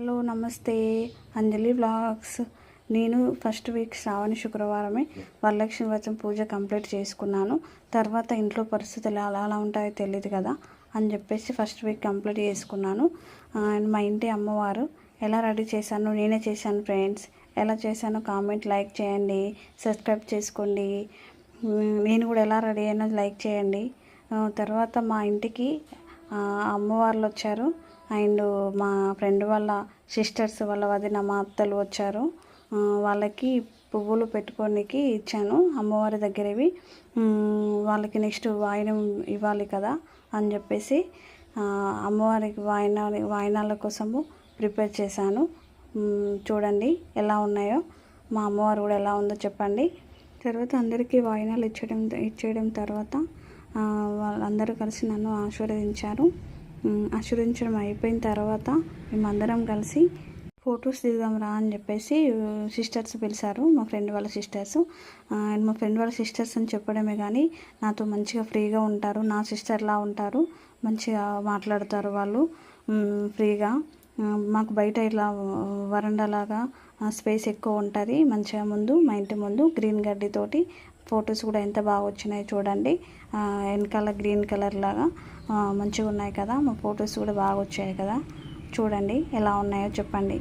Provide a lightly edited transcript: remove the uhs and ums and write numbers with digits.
Hello నమస్తే అంజలి vlogs. నేను first week శ్రావణ శుక్రవారమే వరలక్ష్మి వ్రతం పూజ కంప్లీట్ చేసుకున్నాను. తర్వాత ఇంట్లో పరిస్థితులు అలా ఉంటాయో తెలియదు కదా అని చెప్పేసి ఫస్ట్ వీక్ కంప్లీట్ చేసుకున్నాను. అండ్ మా ఇంటి అమ్మవారు ఎలా రెడీ చేశాను నేనే చేశాను ఫ్రెండ్స్. ఎలా చేశానో కామెంట్ లైక్ చేయండి, సబ్స్క్రైబ్ చేసుకోండి. నేను కూడా ఎలా రెడీ అయినా లైక్ చేయండి. తర్వాత మా ఇంటికి అమ్మవార్లు వచ్చారు. అండ్ మా ఫ్రెండ్ వాళ్ళ సిస్టర్స్ వాళ్ళ వదిన మా అత్తలు వచ్చారు. వాళ్ళకి పువ్వులు పెట్టుకోనికి ఇచ్చాను అమ్మవారి దగ్గరవి. వాళ్ళకి నెక్స్ట్ వాయినం ఇవ్వాలి కదా అని చెప్పేసి అమ్మవారికి వాయినాల కోసము ప్రిపేర్ చేశాను. చూడండి ఎలా ఉన్నాయో, మా అమ్మవారు కూడా ఎలా ఉందో చెప్పండి. తర్వాత అందరికీ వాయినాలు ఇచ్చేయడం తర్వాత వాళ్ళందరూ కలిసి నన్ను ఆశీర్వదించడం అయిపోయిన తర్వాత మేమందరం కలిసి ఫొటోస్ దిగుదాం రా అని చెప్పేసి సిస్టర్స్ పిలిచారు, మా ఫ్రెండ్ వాళ్ళ సిస్టర్స్. అండ్ మా ఫ్రెండ్ వాళ్ళ సిస్టర్స్ అని చెప్పడమే కానీ నాతో మంచిగా ఫ్రీగా ఉంటారు, నా సిస్టర్లా ఉంటారు, మంచిగా మాట్లాడతారు వాళ్ళు ఫ్రీగా. మాకు బయట ఇలా వరండాలాగా స్పేస్ ఎక్కువ ఉంటుంది మంచిగా. ముందు మా ఇంటి ముందు గ్రీన్ గడ్డితోటి ఫొటోస్ కూడా ఎంత బాగా వచ్చినాయి చూడండి. వెనకాల గ్రీన్ కలర్ లాగా మంచిగా ఉన్నాయి కదా, మా ఫొటోస్ కూడా బాగా వచ్చాయి కదా. చూడండి ఎలా ఉన్నాయో చెప్పండి.